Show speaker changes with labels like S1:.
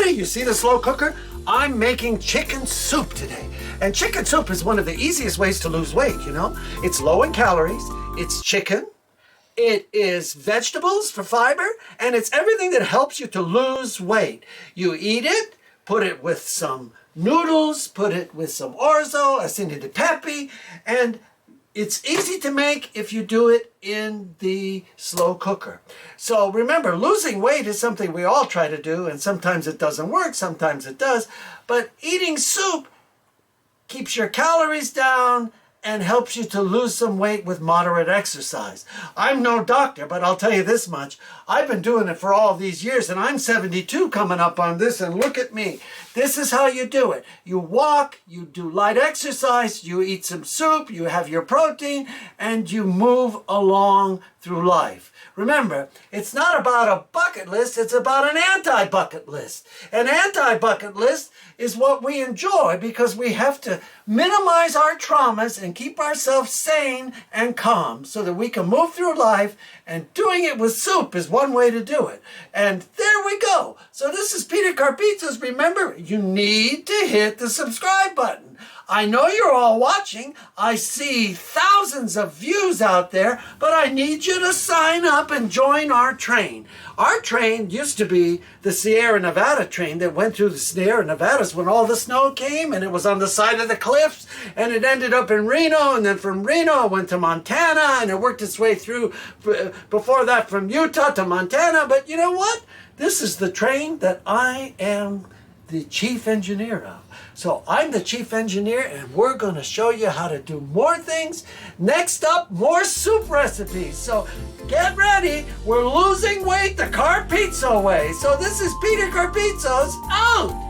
S1: everybody, you see the slow cooker? I'm making chicken soup today. And chicken soup is one of the easiest ways to lose weight, you know? It's low in calories, it's chicken, it is vegetables for fiber, and it's everything that helps you to lose weight. You eat it, put it with some noodles, put it with some orzo, acini de pepe, and it's easy to make if you do it in the slow cooker. So remember, losing weight is something we all try to do, and sometimes it doesn't work, sometimes it does. But eating soup keeps your calories down and helps you to lose some weight with moderate exercise. I'm no doctor, but I'll tell you this much. I've been doing it for all these years, and I'm 72 coming up on this, and look at me. This is how you do it. You walk, you do light exercise, you eat some soup, you have your protein, and you move along through life. Remember, it's not about a bucket list, it's about an anti-bucket list. An anti-bucket list is what we enjoy because we have to minimize our traumas and keep ourselves sane and calm so that we can move through life, and doing it with soup is one way to do it. And there we go. So this is Peter Carpitos. Remember, you need to hit the subscribe button. I know you're all watching. I see thousands of views out there, but I need you to sign up and join our train. Our train used to be the Sierra Nevada train that went through the Sierra Nevadas when all the snow came, and it was on the side of the cliffs, and it ended up in Reno, and then from Reno it went to Montana, and it worked its way through, before that, from Utah to Montana. But you know what? This is the train that I am the chief engineer of. So I'm the chief engineer, and we're going to show you how to do more things. Next up, more soup recipes. So get ready. We're losing weight the Carpizzo way. So this is Peter Carpizzo's out.